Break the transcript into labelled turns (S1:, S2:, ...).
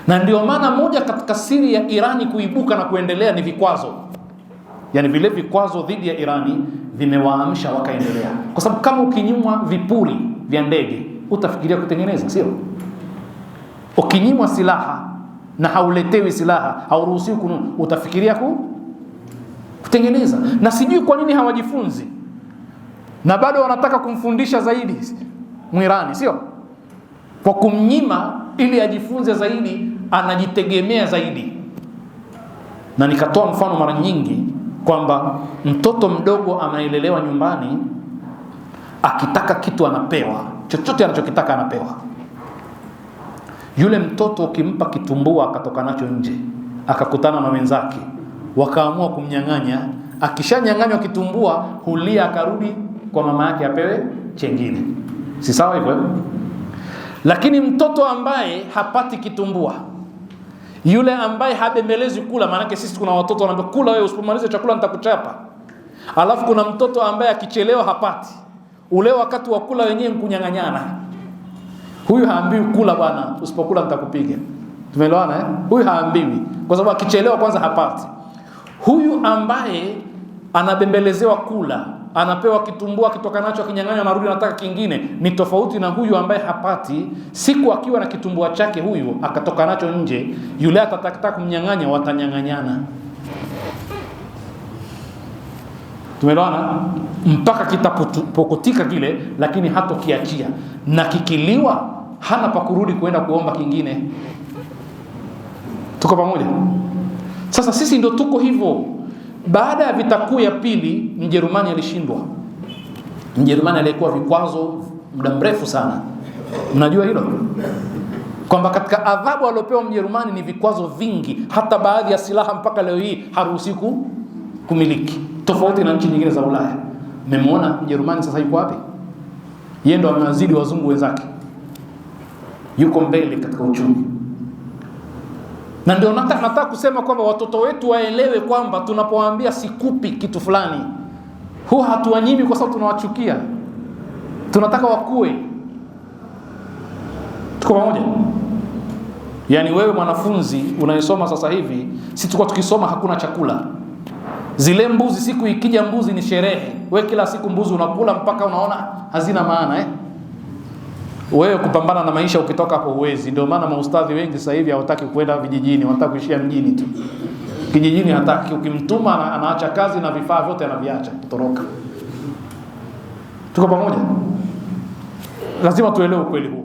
S1: Na ndio maana moja katika siri ya Irani kuibuka na kuendelea ni vikwazo. Yani vile vikwazo dhidi ya Irani vimewaamsha wakaendelea. Kwa sababu kama ukinyimwa vipuri vya ndege, utafikiria kutengeneza, sio? Ukinyimwa silaha na hauletewi silaha, hauruhusiwi utafikiria kutengeneza. Na sijui kwa nini hawajifunzi. Na bado wanataka kumfundisha zaidi Mwirani, sio? Kwa kumnyima ili ajifunze zaidi, anajitegemea zaidi. Na nikatoa mfano mara nyingi kwamba mtoto mdogo anaelelewa nyumbani, akitaka kitu anapewa, chochote anachokitaka anapewa. Yule mtoto ukimpa kitumbua akatoka nacho nje, akakutana na wenzake, wakaamua kumnyang'anya, akishanyang'anywa kitumbua hulia akarudi kwa mama yake apewe chengine. Si sawa hivyo? Lakini mtoto ambaye hapati kitumbua, yule ambaye habembelezi kula, maana sisi kuna watoto wanaambia kula wewe, usipomaliza chakula nitakuchapa. Alafu kuna mtoto ambaye akichelewa hapati, ule wakati wa kula wenyewe mkunyang'anyana. Huyu haambiwi kula bwana, usipokula nitakupiga. Tumeelewana eh? Huyu haambiwi kwa sababu akichelewa kwanza hapati. Huyu ambaye anabembelezewa kula, anapewa kitumbua, kitoka nacho akinyang'anywa anarudi anataka kingine, ni tofauti na huyu ambaye hapati. Siku akiwa na kitumbua chake huyu akatoka nacho nje, yule atataka kumnyang'anya, watanyang'anyana. Tumeelewana? Mpaka kitapokutika kile, lakini hatokiachia, na kikiliwa hana pa kurudi kuenda kuomba kingine. Tuko pamoja? Sasa sisi ndio tuko hivyo. Baada ya vita kuu ya pili, Mjerumani alishindwa. Mjerumani alikuwa vikwazo muda mrefu sana. Mnajua hilo? Kwamba katika adhabu aliopewa Mjerumani ni vikwazo vingi, hata baadhi ya silaha mpaka leo hii haruhusi kumiliki, tofauti na nchi nyingine za Ulaya. Mmemwona Mjerumani sasa yuko wapi? Yeye ndo amewazidi wazungu wenzake, yuko mbele katika uchumi. Na ndio nataka kusema kwamba watoto wetu waelewe kwamba tunapowaambia sikupi kitu fulani, huwa hatuwanyimi kwa sababu tunawachukia. Tunataka wakue. Tuko pamoja? Yani wewe mwanafunzi unayesoma sasa hivi, sisi tulikuwa tukisoma hakuna chakula. Zile mbuzi, siku ikija mbuzi ni sherehe. Wewe kila siku mbuzi unakula mpaka unaona hazina maana eh? Wewe kupambana na maisha ukitoka hapo huwezi. Ndio maana maustadhi wengi sasa hivi hawataki kwenda vijijini, wanataka kuishia mjini tu. Kijijini hataki, ukimtuma anaacha kazi na vifaa vyote anaviacha kutoroka. Tuko pamoja? Lazima tuelewe ukweli huu.